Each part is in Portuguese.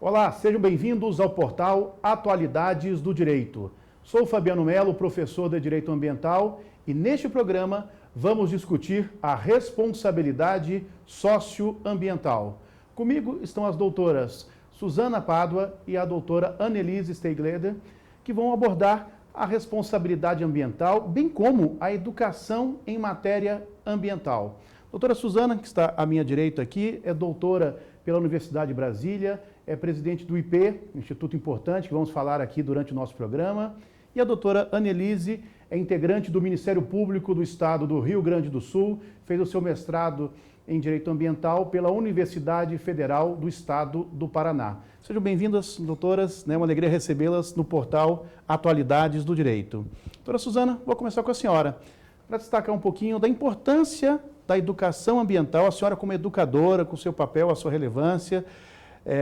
Olá, sejam bem-vindos ao portal Atualidades do Direito. Sou Fabiano Melo, professor de Direito Ambiental, e neste programa vamos discutir a responsabilidade socioambiental. Comigo estão as doutoras Suzana Pádua e a doutora Annelise Steigleder, que vão abordar a responsabilidade ambiental, bem como a educação em matéria ambiental. Doutora Suzana, que está à minha direita aqui, é doutora pela Universidade de Brasília, é presidente do IP, instituto importante, que vamos falar aqui durante o nosso programa. E a doutora Annelise é integrante do Ministério Público do Estado do Rio Grande do Sul, fez o seu mestrado em Direito Ambiental pela Universidade Federal do Estado do Paraná. Sejam bem-vindas, doutoras, é uma alegria recebê-las no portal Atualidades do Direito. Doutora Suzana, vou começar com a senhora, para destacar um pouquinho da importância da educação ambiental, a senhora como educadora, com o seu papel, a sua relevância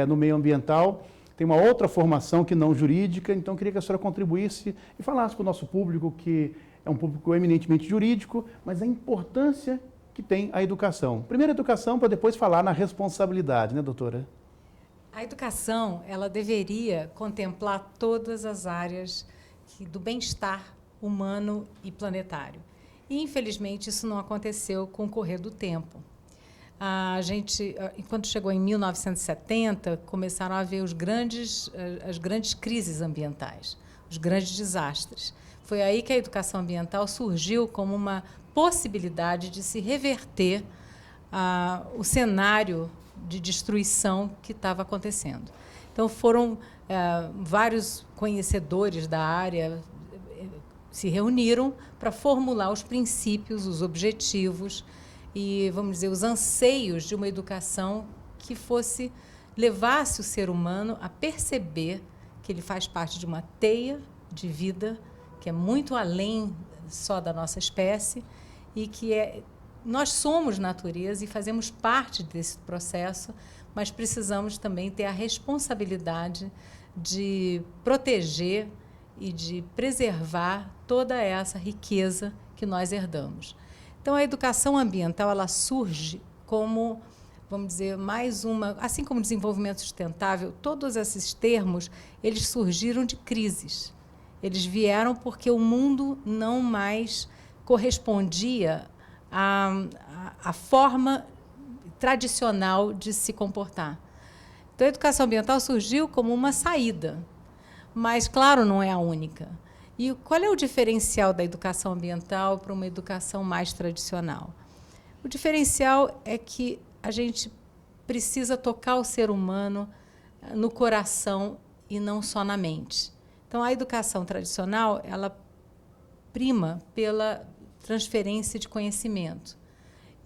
no meio ambiental, tem uma outra formação que não jurídica, então queria que a senhora contribuísse e falasse para o nosso público, que é um público eminentemente jurídico, mas a importância que tem a educação. Primeiro a educação, para depois falar na responsabilidade, né, doutora? A educação, ela deveria contemplar todas as áreas do bem-estar humano e planetário. E, infelizmente, isso não aconteceu com o correr do tempo. A gente, enquanto chegou em 1970, começaram a haver as grandes crises ambientais, os grandes desastres. Foi aí que a educação ambiental surgiu como uma possibilidade de se reverter o cenário de destruição que estava acontecendo. Então, foram vários conhecedores da área se reuniram para formular os princípios, os objetivos e, vamos dizer, os anseios de uma educação que levasse o ser humano a perceber que ele faz parte de uma teia de vida que é muito além só da nossa espécie e que nós somos natureza e fazemos parte desse processo, mas precisamos também ter a responsabilidade de proteger e de preservar toda essa riqueza que nós herdamos. Então, a educação ambiental, ela surge como, vamos dizer, mais uma... Assim como o desenvolvimento sustentável, todos esses termos, eles surgiram de crises. Eles vieram porque o mundo não mais correspondia à forma tradicional de se comportar. Então, a educação ambiental surgiu como uma saída, mas, claro, não é a única. E qual é o diferencial da educação ambiental para uma educação mais tradicional? O diferencial é que a gente precisa tocar o ser humano no coração e não só na mente. Então, a educação tradicional, ela prima pela transferência de conhecimento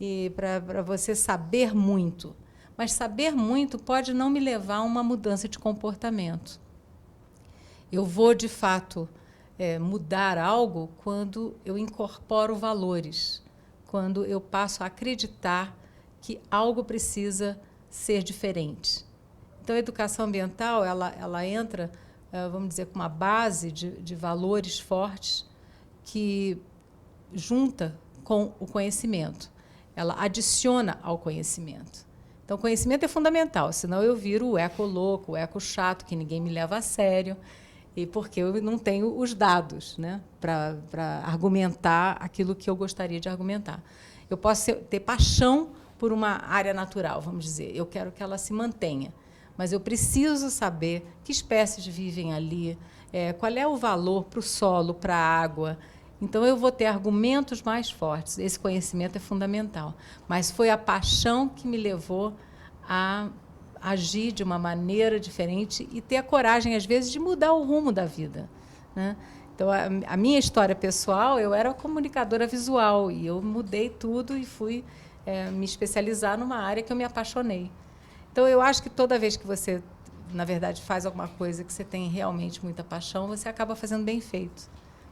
e para você saber muito. Mas saber muito pode não me levar a uma mudança de comportamento. Eu vou, de fato, mudar algo quando eu incorporo valores, quando eu passo a acreditar que algo precisa ser diferente. Então, a educação ambiental, ela entra, vamos dizer, com uma base de valores fortes que junta com o conhecimento. Ela adiciona ao conhecimento. Então, o conhecimento é fundamental, senão eu viro o eco-louco, o eco-chato, que ninguém me leva a sério, e porque eu não tenho os dados, né, para argumentar aquilo que eu gostaria de argumentar. Eu posso ter paixão por uma área natural, vamos dizer, eu quero que ela se mantenha, mas eu preciso saber que espécies vivem ali, qual é o valor para o solo, para a água. Então, eu vou ter argumentos mais fortes. Esse conhecimento é fundamental. Mas foi a paixão que me levou a agir de uma maneira diferente e ter a coragem, às vezes, de mudar o rumo da vida, né? Então, a minha história pessoal, eu era comunicadora visual e eu mudei tudo e fui me especializar numa área que eu me apaixonei. Então, eu acho que toda vez que você, na verdade, faz alguma coisa que você tem realmente muita paixão, você acaba fazendo bem feito,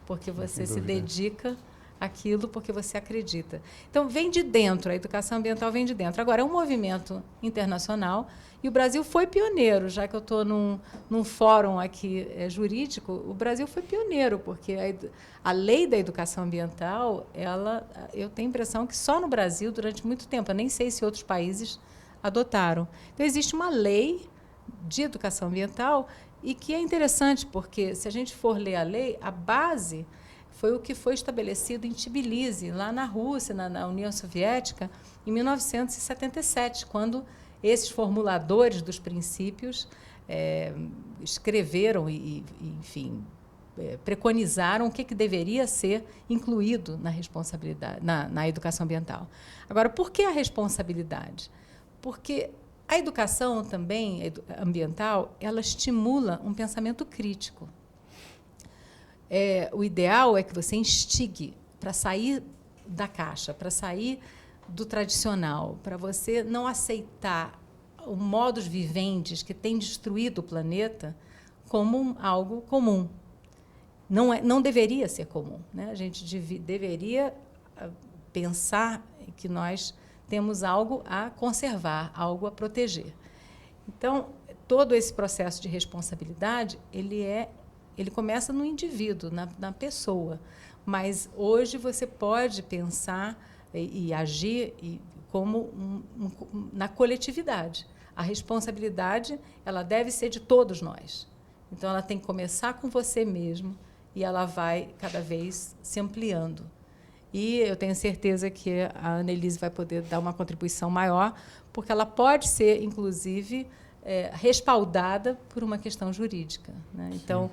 porque você se dedica àquilo porque você acredita. Então, vem de dentro, a educação ambiental vem de dentro. Agora, é um movimento internacional e o Brasil foi pioneiro, já que eu estou num fórum aqui jurídico, o Brasil foi pioneiro, porque a lei da educação ambiental, eu tenho a impressão que só no Brasil, durante muito tempo, eu nem sei se outros países adotaram. Então, existe uma lei de educação ambiental e que é interessante, porque se a gente for ler a lei, a base foi o que foi estabelecido em Tbilisi, lá na Rússia, na União Soviética, em 1977, quando esses formuladores dos princípios escreveram enfim, preconizaram o que deveria ser incluído na responsabilidade, na educação ambiental. Agora, por que a responsabilidade? Porque a educação também ambiental, ela estimula um pensamento crítico. O ideal é que você instigue para sair da caixa, para sair do tradicional, para você não aceitar o modus vivendi que tem destruído o planeta como algo comum. Não deveria ser comum, né? A gente deveria pensar que nós temos algo a conservar, algo a proteger. Então, todo esse processo de responsabilidade, ele começa no indivíduo, na pessoa. Mas hoje você pode pensar e agir como na coletividade. A responsabilidade, ela deve ser de todos nós. Então, ela tem que começar com você mesmo e ela vai cada vez se ampliando. E eu tenho certeza que a Annelise vai poder dar uma contribuição maior, porque ela pode ser, inclusive, respaldada por uma questão jurídica, né? Então,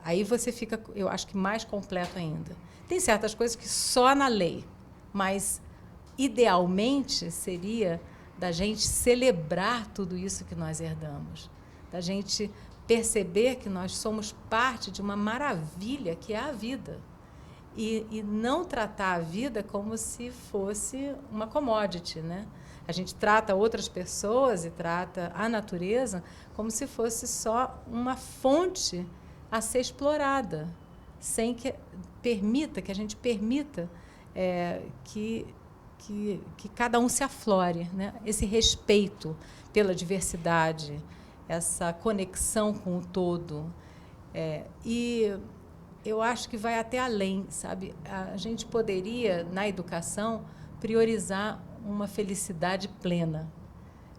aí você fica, eu acho que mais completo ainda. Tem certas coisas que só na lei, mas, idealmente, seria da gente celebrar tudo isso que nós herdamos, da gente perceber que nós somos parte de uma maravilha que é a vida. E não tratar a vida como se fosse uma commodity, né? A gente trata outras pessoas e trata a natureza como se fosse só uma fonte a ser explorada, sem que a gente permita que cada um se aflore, né? Esse respeito pela diversidade, essa conexão com o todo. E eu acho que vai até além, sabe? A gente poderia, na educação, priorizar uma felicidade plena.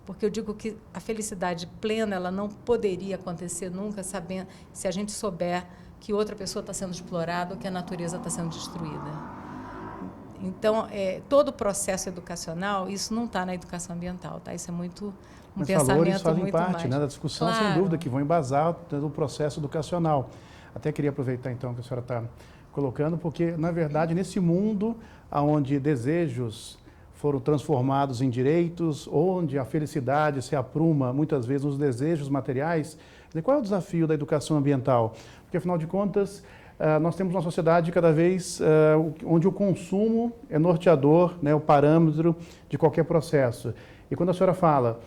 Porque eu digo que a felicidade plena ela não poderia acontecer nunca se a gente souber que outra pessoa está sendo explorada ou que a natureza está sendo destruída. Então, todo o processo educacional, isso não está na educação ambiental, tá? Isso é muito Mas valores fazem muito parte, mais. né, da discussão, Claro. sem dúvida, que vão embasar o processo educacional. Até queria aproveitar, então, que a senhora está colocando, porque, na verdade, nesse mundo onde desejos foram transformados em direitos, onde a felicidade se apruma, muitas vezes, nos desejos materiais, qual é o desafio da educação ambiental? Porque, afinal de contas, nós temos uma sociedade cada vez onde o consumo é norteador, né, o parâmetro de qualquer processo. E quando a senhora fala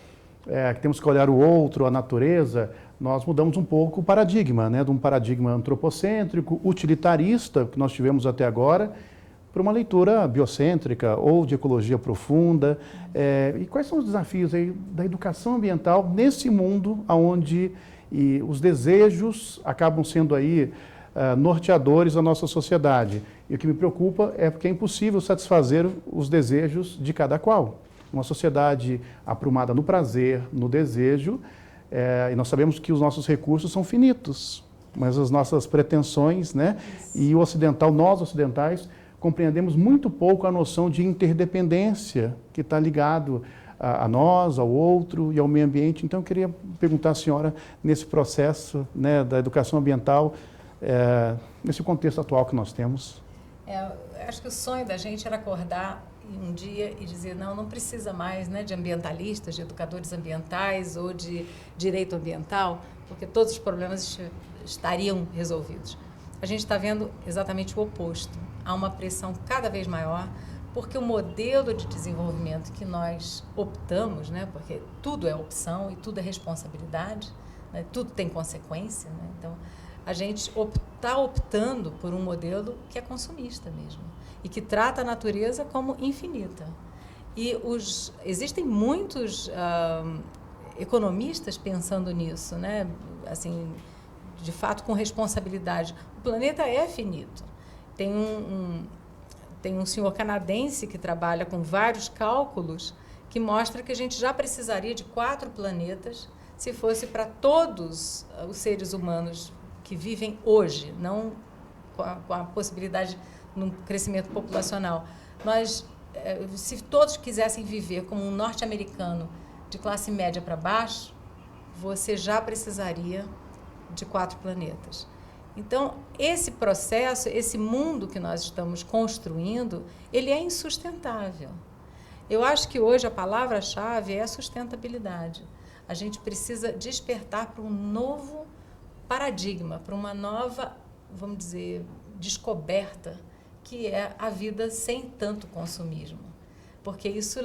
que temos que olhar o outro, a natureza, nós mudamos um pouco o paradigma, né, de um paradigma antropocêntrico, utilitarista, que nós tivemos até agora, para uma leitura biocêntrica ou de ecologia profunda. E quais são os desafios aí da educação ambiental nesse mundo onde os desejos acabam sendo aí norteadores da nossa sociedade? E o que me preocupa é porque é impossível satisfazer os desejos de cada qual. Uma sociedade aprumada no prazer, no desejo, e nós sabemos que os nossos recursos são finitos, mas as nossas pretensões, né? E o ocidental, nós ocidentais, compreendemos muito pouco a noção de interdependência que está ligado a nós, ao outro e ao meio ambiente. Então, eu queria perguntar à senhora, nesse processo, né, da educação ambiental, nesse contexto atual que nós temos. Acho que o sonho da gente era acordar um dia e dizer, não precisa mais, né, de ambientalistas, de educadores ambientais ou de direito ambiental, porque todos os problemas estariam resolvidos. A gente está vendo exatamente o oposto. Há uma pressão cada vez maior, porque o modelo de desenvolvimento que nós optamos, né, porque tudo é opção e tudo é responsabilidade, né, tudo tem consequência, né, então a gente está optando por um modelo que é consumista mesmo e que trata a natureza como infinita. E existem muitos economistas pensando nisso, né, assim, de fato com responsabilidade. O planeta é finito. Tem um senhor canadense que trabalha com vários cálculos que mostra que a gente já precisaria de 4 planetas se fosse para todos os seres humanos que vivem hoje, não com a possibilidade de um crescimento populacional. Mas, se todos quisessem viver como um norte-americano de classe média para baixo, você já precisaria de 4 planetas. Então, esse processo, esse mundo que nós estamos construindo, ele é insustentável. Eu acho que hoje a palavra-chave é a sustentabilidade. A gente precisa despertar para um novo paradigma, para uma nova, vamos dizer, descoberta, que é a vida sem tanto consumismo. Porque isso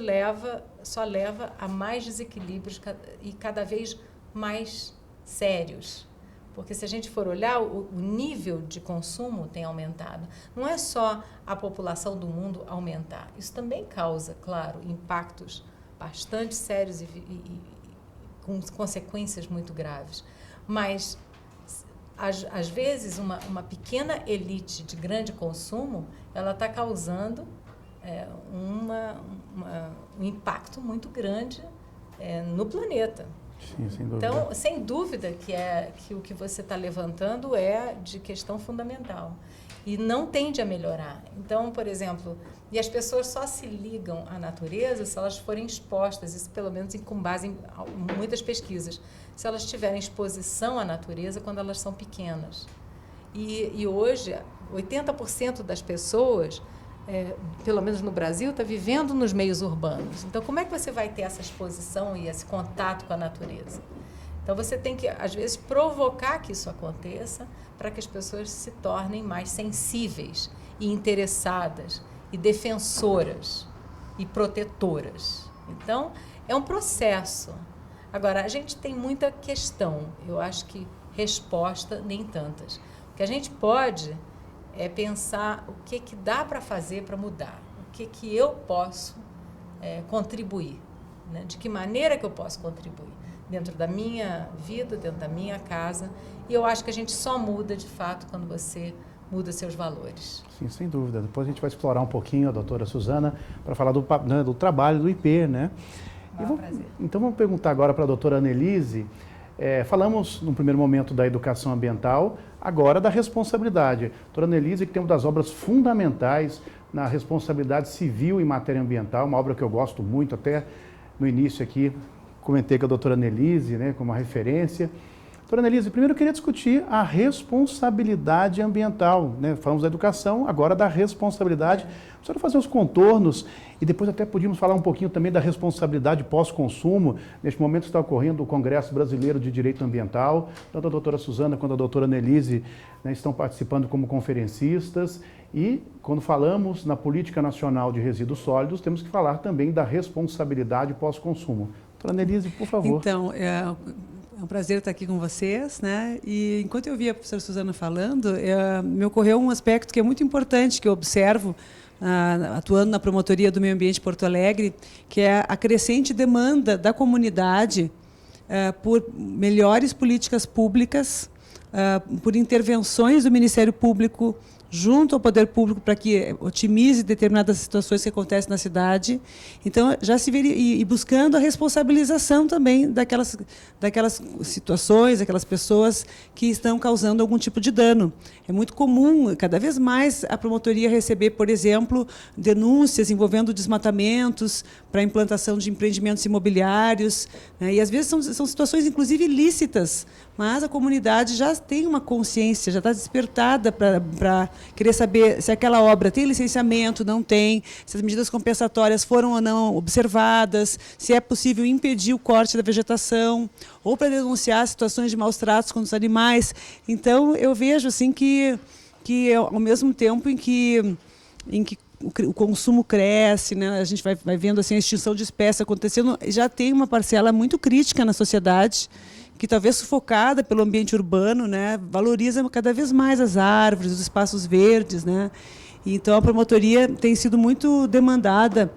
só leva a mais desequilíbrios e cada vez mais sérios. Porque se a gente for olhar, o nível de consumo tem aumentado. Não é só a população do mundo aumentar. Isso também causa, claro, impactos bastante sérios e com consequências muito graves. Mas, às vezes, uma pequena elite de grande consumo, ela está causando um impacto muito grande no planeta. Sim, sem dúvida. Então, sem dúvida que o que você está levantando é de questão fundamental e não tende a melhorar. Então, por exemplo, e as pessoas só se ligam à natureza se elas forem expostas, isso pelo menos com base em muitas pesquisas, se elas tiverem exposição à natureza quando elas são pequenas. E hoje, 80% das pessoas, pelo menos no Brasil, está vivendo nos meios urbanos. Então, como é que você vai ter essa exposição e esse contato com a natureza? Então, você tem que, às vezes, provocar que isso aconteça para que as pessoas se tornem mais sensíveis e interessadas e defensoras e protetoras. Então, é um processo. Agora, a gente tem muita questão. Eu acho que resposta, nem tantas. O que a gente pode é pensar o que dá para fazer para mudar, o que eu posso contribuir, né? De que maneira que eu posso contribuir dentro da minha vida, dentro da minha casa. E eu acho que a gente só muda, de fato, quando você muda seus valores. Sim, sem dúvida. Depois a gente vai explorar um pouquinho a doutora Suzana para falar do trabalho do IP, né? Então vamos perguntar agora para a doutora Annelise. Falamos, no primeiro momento, da educação ambiental, agora da responsabilidade. Doutora Annelise, que tem uma das obras fundamentais na responsabilidade civil em matéria ambiental, uma obra que eu gosto muito, até no início aqui comentei com a doutora Annelise, né, como uma referência. Doutora Annelise, primeiro eu queria discutir a responsabilidade ambiental, né? Falamos da educação, agora da responsabilidade. A senhora fazer os contornos e depois até podíamos falar um pouquinho também da responsabilidade pós-consumo. Neste momento está ocorrendo o Congresso Brasileiro de Direito Ambiental, tanto a doutora Suzana quanto a doutora Annelise, né, estão participando como conferencistas. E quando falamos na Política Nacional de Resíduos Sólidos, temos que falar também da responsabilidade pós-consumo. Doutora Annelise, por favor. Então, é um prazer estar aqui com vocês, né? E enquanto eu via a professora Suzana falando, me ocorreu um aspecto que é muito importante, que eu observo atuando na promotoria do meio ambiente de Porto Alegre, que é a crescente demanda da comunidade por melhores políticas públicas, por intervenções do Ministério Público junto ao poder público para que otimize determinadas situações que acontecem na cidade. Então, já se veria, e buscando a responsabilização também daquelas situações, daquelas pessoas que estão causando algum tipo de dano. É muito comum, cada vez mais, a promotoria receber, por exemplo, denúncias envolvendo desmatamentos para a implantação de empreendimentos imobiliários, né? E, às vezes, são situações, inclusive, ilícitas, mas a comunidade já tem uma consciência, já está despertada para querer saber se aquela obra tem licenciamento, não tem, se as medidas compensatórias foram ou não observadas, se é possível impedir o corte da vegetação, ou para denunciar situações de maus tratos com os animais. Então, eu vejo assim que ao mesmo tempo em que o consumo cresce, né, a gente vai vendo assim, a extinção de espécies acontecendo, já tem uma parcela muito crítica na sociedade, que talvez sufocada pelo ambiente urbano, né, valoriza cada vez mais as árvores, os espaços verdes, né? Então, a promotoria tem sido muito demandada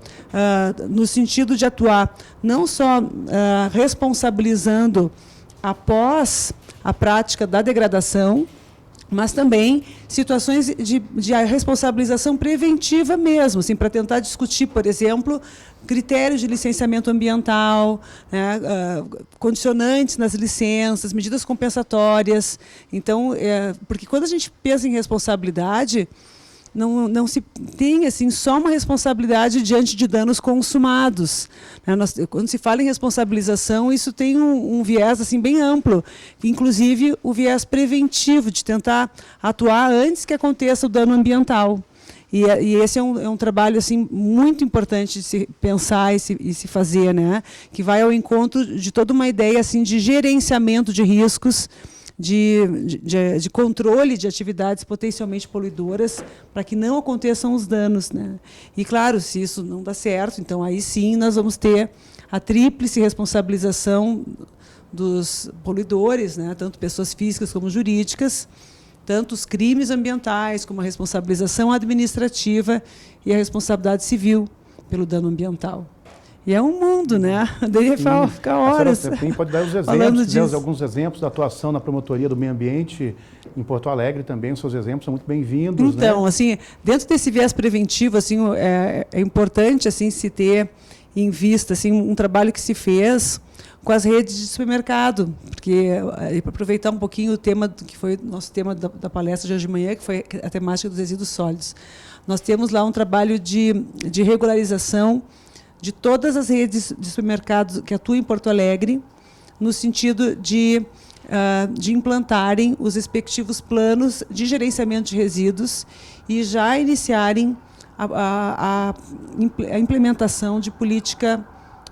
no sentido de atuar não só responsabilizando após a prática da degradação, mas também situações de responsabilização preventiva mesmo, assim, para tentar discutir, por exemplo, critérios de licenciamento ambiental, né, condicionantes nas licenças, medidas compensatórias. Então, porque quando a gente pensa em responsabilidade, não se tem assim, só uma responsabilidade diante de danos consumados. Quando se fala em responsabilização, isso tem um viés assim, bem amplo, inclusive o viés preventivo, de tentar atuar antes que aconteça o dano ambiental. E esse é um trabalho assim, muito importante de se pensar e se fazer, né? Que vai ao encontro de toda uma ideia assim, de gerenciamento de riscos, de controle de atividades potencialmente poluidoras, para que não aconteçam os danos, né? E, claro, se isso não dá certo, então aí sim nós vamos ter a tríplice responsabilização dos poluidores, né? Tanto pessoas físicas como jurídicas, tanto os crimes ambientais, como a responsabilização administrativa e a responsabilidade civil pelo dano ambiental. E é um mundo, né? Daí ficar horas. A senhora pode dar os exemplos, alguns exemplos da atuação na Promotoria do Meio Ambiente em Porto Alegre também. Os seus exemplos são muito bem-vindos. Então, né? assim, dentro desse viés preventivo, assim, é importante assim, se ter em vista assim, um trabalho que se fez com as redes de supermercado, porque, para aproveitar um pouquinho o tema que foi nosso tema da palestra de hoje de manhã, que foi a temática dos resíduos sólidos. Nós temos lá um trabalho de regularização de todas as redes de supermercados que atuam em Porto Alegre, no sentido de implantarem os respectivos planos de gerenciamento de resíduos e já iniciarem a implementação de política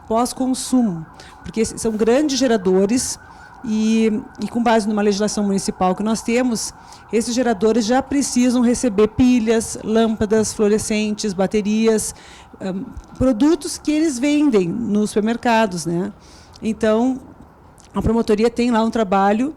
pós-consumo, porque são grandes geradores e com base numa legislação municipal que nós temos, esses geradores já precisam receber pilhas, lâmpadas fluorescentes, baterias, produtos que eles vendem nos supermercados, né? Então, a promotoria tem lá um trabalho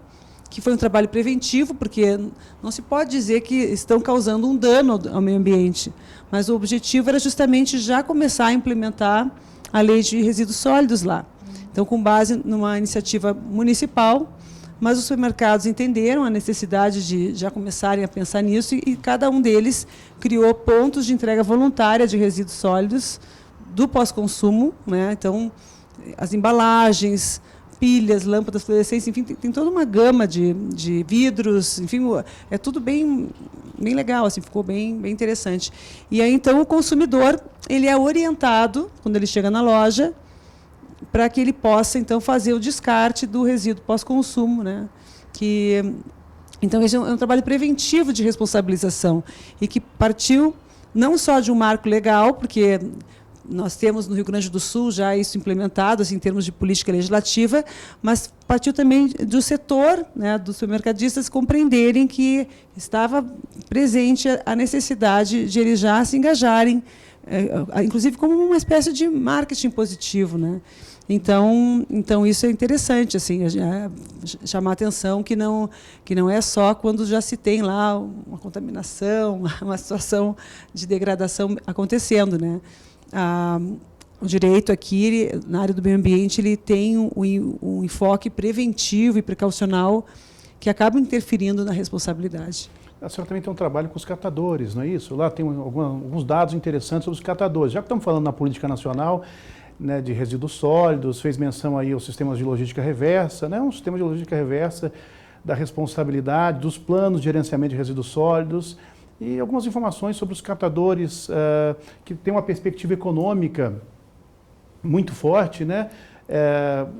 que foi um trabalho preventivo, porque não se pode dizer que estão causando um dano ao meio ambiente, mas o objetivo era justamente já começar a implementar a lei de resíduos sólidos lá. Então, com base numa iniciativa municipal, mas os supermercados entenderam a necessidade de já começarem a pensar nisso e cada um deles criou pontos de entrega voluntária de resíduos sólidos do pós-consumo, né? Então, as embalagens, pilhas, lâmpadas fluorescentes, enfim, tem toda uma gama de vidros, enfim, é tudo bem legal, assim, ficou bem interessante. E aí, então, o consumidor ele é orientado, quando ele chega na loja, para que ele possa, então, fazer o descarte do resíduo pós-consumo, né? Então, esse é um trabalho preventivo de responsabilização e que partiu não só de um marco legal, porque nós temos no Rio Grande do Sul já isso implementado, assim, em termos de política legislativa, mas partiu também do setor, né, dos supermercadistas compreenderem que estava presente a necessidade de eles já se engajarem, inclusive como uma espécie de marketing positivo, né? Então isso é interessante, assim, chamar a atenção que não é só quando já se tem lá uma contaminação, uma situação de degradação acontecendo, né? O direito aqui, na área do meio ambiente, ele tem um enfoque preventivo e precaucional que acaba interferindo na responsabilidade. A senhora também tem um trabalho com os catadores, não é isso? Lá tem alguns dados interessantes sobre os catadores. Já que estamos falando na política nacional, né, de resíduos sólidos, fez menção aí aos sistemas de logística reversa, né, um sistema de logística reversa da responsabilidade, dos planos de gerenciamento de resíduos sólidos e algumas informações sobre os catadores que têm uma perspectiva econômica muito forte, né,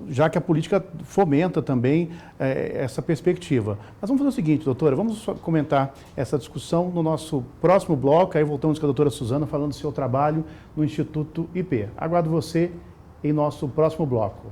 já que a política fomenta também essa perspectiva. Mas vamos fazer o seguinte, doutora, vamos comentar essa discussão no nosso próximo bloco, aí voltamos com a doutora Suzana falando do seu trabalho no Instituto IP. Aguardo você em nosso próximo bloco.